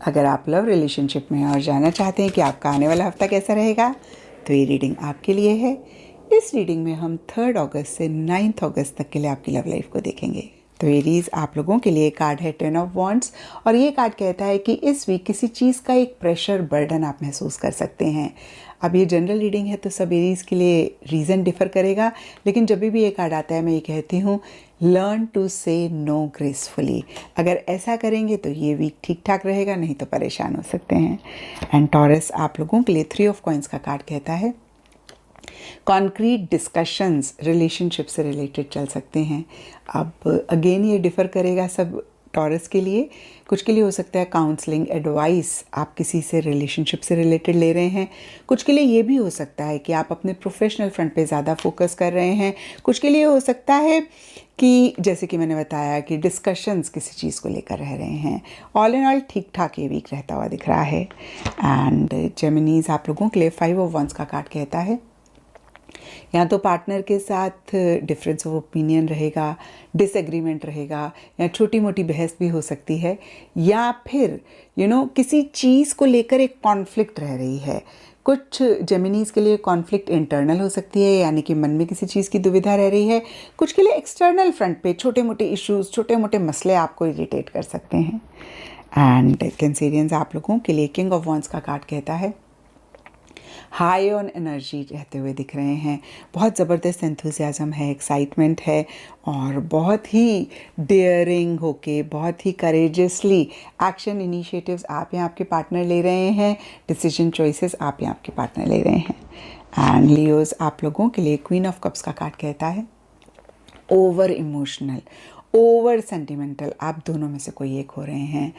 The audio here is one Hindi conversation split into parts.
अगर आप लव रिलेशनशिप में हैं और जानना चाहते हैं कि आपका आने वाला हफ्ता कैसा रहेगा, तो ये रीडिंग आपके लिए है। इस रीडिंग में हम 3 अगस्त से 9 अगस्त तक के लिए आपकी लव लाइफ को देखेंगे। तो एरीज, आप लोगों के लिए कार्ड है 10 ऑफ वॉन्ड्स और ये कार्ड कहता है कि इस वीक किसी चीज़ का एक प्रेशर बर्डन आप महसूस कर सकते हैं। अब ये जनरल रीडिंग है तो सब एरीज के लिए रीज़न डिफ़र करेगा, लेकिन जब भी ये कार्ड आता है मैं ये कहती हूँ लर्न टू से नो ग्रेसफुली। अगर ऐसा करेंगे तो ये वीक ठीक ठाक रहेगा, नहीं तो परेशान हो सकते हैं। एंड टॉरस, आप लोगों के लिए 3 ऑफ कॉइंस का कार्ड कहता है कॉन्क्रीट डिस्कशंस रिलेशनशिप से रिलेटेड चल सकते हैं। अब अगेन ये डिफ़र करेगा सब टॉरस के लिए। कुछ के लिए हो सकता है काउंसलिंग एडवाइस आप किसी से रिलेशनशिप से रिलेटेड ले रहे हैं। कुछ के लिए ये भी हो सकता है कि आप अपने प्रोफेशनल फ्रंट पे ज़्यादा फोकस कर रहे हैं। कुछ के लिए हो सकता है कि जैसे कि मैंने बताया कि डिस्कशंस किसी चीज़ को लेकर रह रहे हैं। ऑल इन ऑल ठीक ठाक ये वीक रहता हुआ दिख रहा है। एंड जेमिनीज, आप लोगों के लिए 5 ऑफ वंस का कार्ड कहता है या तो पार्टनर के साथ डिफरेंस ऑफ ओपिनियन रहेगा, डिसएग्रीमेंट रहेगा, या छोटी मोटी बहस भी हो सकती है, या फिर किसी चीज़ को लेकर एक कॉन्फ्लिक्ट रह रही है। कुछ जेमिनीज़ के लिए कॉन्फ्लिक्ट इंटरनल हो सकती है, यानी कि मन में किसी चीज़ की दुविधा रह रही है। कुछ के लिए एक्सटर्नल फ्रंट पे छोटे मोटे इश्यूज़, छोटे मोटे मसले आपको इरिटेट कर सकते हैं। एंड कैंसेरियंस, आप लोगों के लिए किंग ऑफ वॉन्ड्स का कार्ड कहता है हाई ऑन एनर्जी रहते हुए दिख रहे हैं। बहुत ज़बरदस्त एंथुसियाज़म है, एक्साइटमेंट है और बहुत ही डेयरिंग होके, बहुत ही करेजियसली एक्शन इनिशिएटिव्स आप या आपके पार्टनर ले रहे हैं। डिसीजन चॉइसेस आप या आपके पार्टनर ले रहे हैं। एंड लियोज, आप लोगों के लिए क्वीन ऑफ कप्स का कार्ड कहता है ओवर इमोशनल, ओवर सेंटिमेंटल। आप दोनों में से कोई एक हो रहे हैं।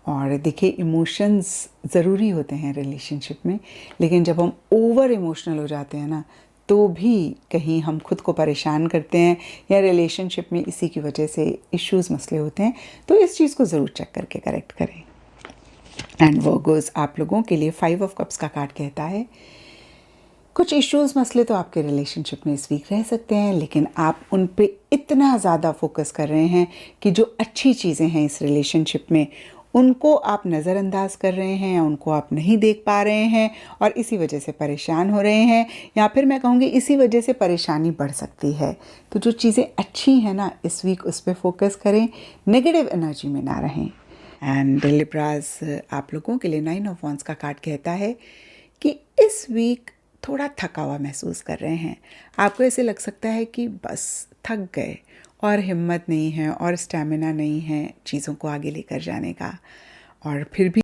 और देखिए, इमोशंस ज़रूरी होते हैं रिलेशनशिप में, लेकिन जब हम ओवर इमोशनल हो जाते हैं ना, तो भी कहीं हम खुद को परेशान करते हैं या रिलेशनशिप में इसी की वजह से इश्यूज़ मसले होते हैं। तो इस चीज़ को ज़रूर चेक करके करेक्ट करें। एंड वर्गोज़, आप लोगों के लिए 5 ऑफ कप्स का कार्ड कहता है कुछ इश्यूज़ मसले तो आपके रिलेशनशिप में इस वीक रह सकते हैं, लेकिन आप उन पे इतना ज़्यादा फोकस कर रहे हैं कि जो अच्छी चीज़ें हैं इस रिलेशनशिप में उनको आप नज़रअंदाज कर रहे हैं, उनको आप नहीं देख पा रहे हैं और इसी वजह से परेशान हो रहे हैं, या फिर मैं कहूँगी इसी वजह से परेशानी बढ़ सकती है। तो जो चीज़ें अच्छी हैं ना, इस वीक उस पर फोकस करें, नेगेटिव एनर्जी में ना रहें। एंड लिब्राज, आप लोगों के लिए 9 ऑफ वॉन्ड्स का कार्ड कहता है कि इस वीक थोड़ा थका हुआ महसूस कर रहे हैं। आपको ऐसे लग सकता है कि बस थक गए और हिम्मत नहीं है और स्टैमिना नहीं है चीज़ों को आगे लेकर जाने का, और फिर भी